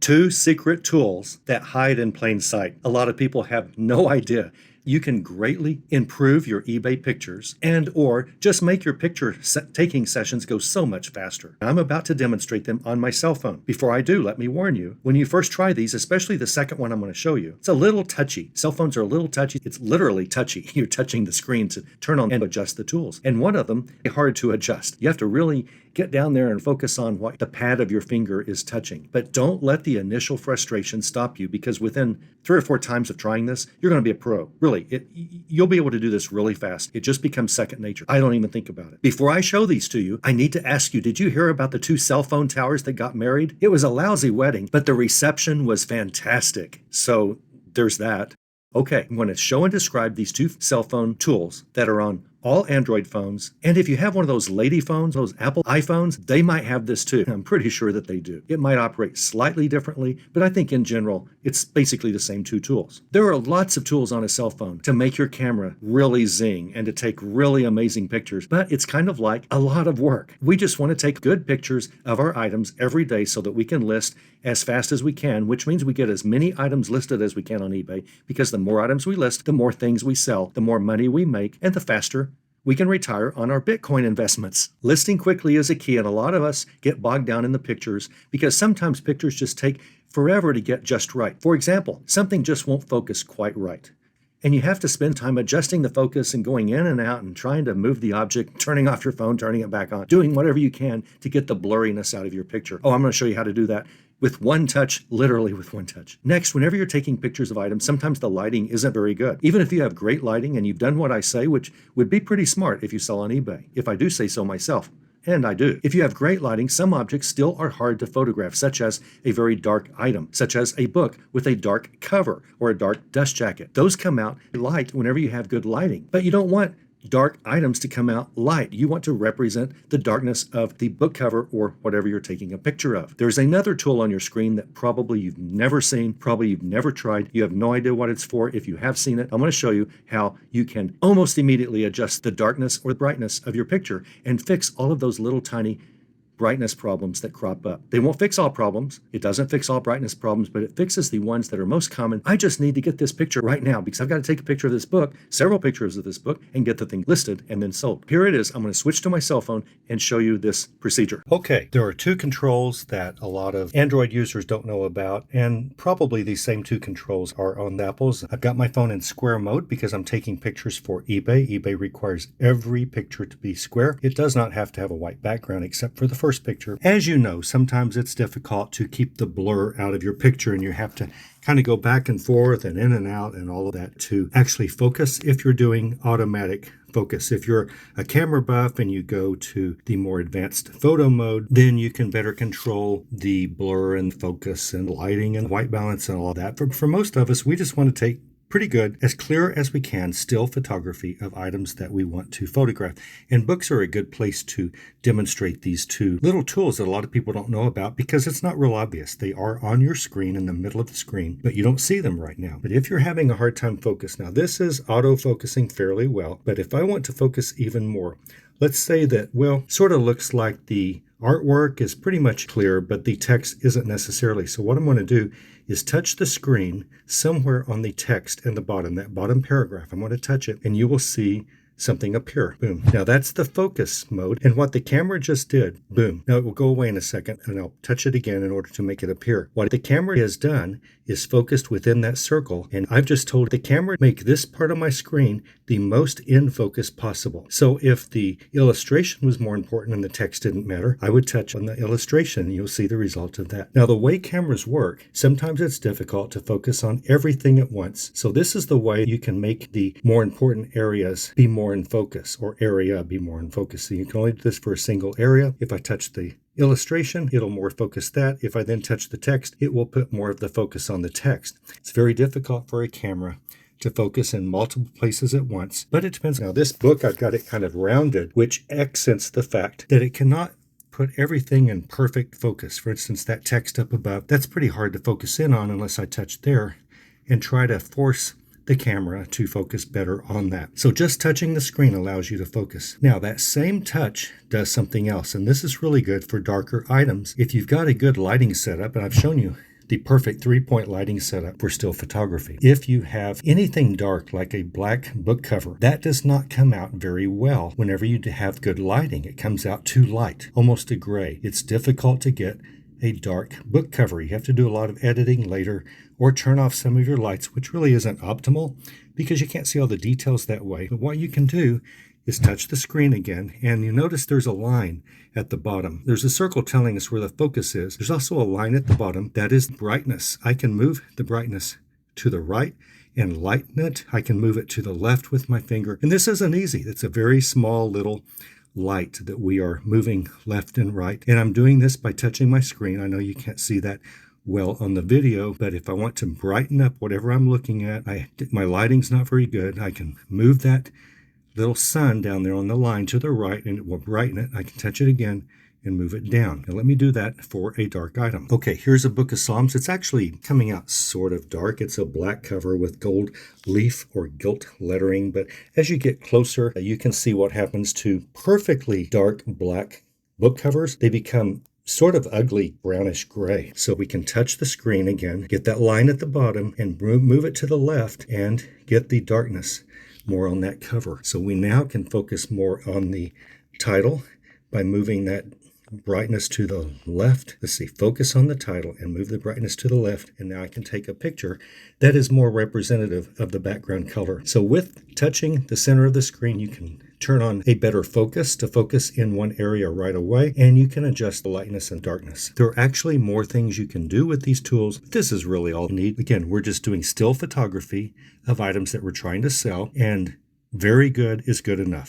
2 secret tools that hide in plain sight. A lot of people have no idea. You can greatly improve your eBay pictures and or just make your picture taking sessions go so much faster. I'm about to demonstrate them on my cell phone. Before I do, let me warn you, when you first try these, especially the second one I'm going to show you, it's a little touchy. Cell phones are a little touchy. It's literally touchy. You're touching the screen to turn on and adjust the tools. And one of them is hard to adjust. You have to really get down there and focus on what the pad of your finger is touching. But don't let the initial frustration stop you, because within 3 or 4 times of trying this, you're going to be a pro. Really, you'll be able to do this really fast. It just becomes second nature. I don't even think about it. Before I show these to you, I need to ask you, did you hear about the 2 cell phone towers that got married? It was a lousy wedding, but the reception was fantastic. So there's that. Okay, I'm going to show and describe these 2 cell phone tools that are on all Android phones. And if you have one of those lady phones, those Apple iPhones, they might have this too. I'm pretty sure that they do. It might operate slightly differently, but I think in general, it's basically the same 2 tools. There are lots of tools on a cell phone to make your camera really zing and to take really amazing pictures, but it's kind of like a lot of work. We just want to take good pictures of our items every day so that we can list as fast as we can, which means we get as many items listed as we can on eBay, because the more items we list, the more things we sell, the more money we make, and the faster we can retire on our Bitcoin investments. Listing quickly is a key, and a lot of us get bogged down in the pictures because sometimes pictures just take forever to get just right. For example, something just won't focus quite right. And you have to spend time adjusting the focus and going in and out and trying to move the object, turning off your phone, turning it back on, doing whatever you can to get the blurriness out of your picture. Oh, I'm going to show you how to do that with one touch, literally with one touch. Next, whenever you're taking pictures of items, sometimes the lighting isn't very good. Even if you have great lighting and you've done what I say, which would be pretty smart if you sell on eBay, if I do say so myself. And I do. If you have great lighting, some objects still are hard to photograph, such as a very dark item, such as a book with a dark cover or a dark dust jacket. Those come out light whenever you have good lighting, but you don't want dark items to come out light. You want to represent the darkness of the book cover or whatever you're taking a picture of. There's another tool on your screen that probably you've never seen, probably you've never tried. You have no idea what it's for. If you have seen it, I'm going to show you how you can almost immediately adjust the darkness or brightness of your picture and fix all of those little tiny brightness problems that crop up. They won't fix all problems. It doesn't fix all brightness problems, but it fixes the ones that are most common. I just need to get this picture right now because I've got to take a picture of this book, several pictures of this book, and get the thing listed and then sold. Here it is. I'm going to switch to my cell phone and show you this procedure. Okay, there are 2 controls that a lot of Android users don't know about, and probably these same 2 controls are on the Apples. I've got my phone in square mode because I'm taking pictures for eBay. eBay requires every picture to be square. It does not have to have a white background except for the first picture. As you know, sometimes it's difficult to keep the blur out of your picture and you have to kind of go back and forth and in and out and all of that to actually focus if you're doing automatic focus. If you're a camera buff and you go to the more advanced photo mode, then you can better control the blur and focus and lighting and white balance and all of that. For most of us, we just want to take pretty good, as clear as we can, still photography of items that we want to photograph. And books are a good place to demonstrate these 2 little tools that a lot of people don't know about because it's not real obvious. They are on your screen in the middle of the screen, but you don't see them right now. But if you're having a hard time focus, now this is auto-focusing fairly well, but if I want to focus even more, let's say that, well, sort of looks like the artwork is pretty much clear, but the text isn't necessarily. So what I'm going to do is touch the screen somewhere on the text in the bottom, that bottom paragraph. I'm going to touch it and you will see something appear. Boom. Now that's the focus mode. And what the camera just did, boom. Now it will go away in a second and I'll touch it again in order to make it appear. What the camera has done is focused within that circle. And I've just told the camera make this part of my screen the most in focus possible. So if the illustration was more important and the text didn't matter, I would touch on the illustration and you'll see the result of that. Now the way cameras work, sometimes it's difficult to focus on everything at once. So this is the way you can make the more important areas be more in focus, or area be more in focus. So you can only do this for a single area. If I touch the illustration, it'll more focus that. If I then touch the text, it will put more of the focus on the text. It's very difficult for a camera to focus in multiple places at once, but it depends. Now this book, I've got it kind of rounded, which accents the fact that it cannot put everything in perfect focus. For instance, that text up above, that's pretty hard to focus in on unless I touch there and try to force the camera to focus better on that. So just touching the screen allows you to focus. Now that same touch does something else, and this is really good for darker items. If you've got a good lighting setup, and I've shown you the perfect 3-point lighting setup for still photography. If you have anything dark like a black book cover, that does not come out very well whenever you have good lighting. It comes out too light, almost a gray. It's difficult to get a dark book cover. You have to do a lot of editing later or turn off some of your lights, which really isn't optimal because you can't see all the details that way. But what you can do is touch the screen again, and you notice there's a line at the bottom. There's a circle telling us where the focus is. There's also a line at the bottom that is brightness. I can move the brightness to the right and lighten it. I can move it to the left with my finger. And this isn't easy. It's a very small little light that we are moving left and right. And I'm doing this by touching my screen. I know you can't see that well on the video, but if I want to brighten up whatever I'm looking at, my lighting's not very good. I can move that little sun down there on the line to the right and it will brighten it. I can touch it again and move it down. Now let me do that for a dark item. Okay, here's a book of Psalms. It's actually coming out sort of dark. It's a black cover with gold leaf or gilt lettering, but as you get closer, you can see what happens to perfectly dark black book covers. They become sort of ugly brownish gray. So we can touch the screen again, get that line at the bottom and move it to the left and get the darkness more on that cover. So we now can focus more on the title by moving that brightness to the left. Let's see, focus on the title and move the brightness to the left. And now I can take a picture that is more representative of the background color. So with touching the center of the screen, you can turn on a better focus to focus in one area right away, and you can adjust the lightness and darkness. There are actually more things you can do with these tools. This is really all you need. Again, we're just doing still photography of items that we're trying to sell, and very good is good enough.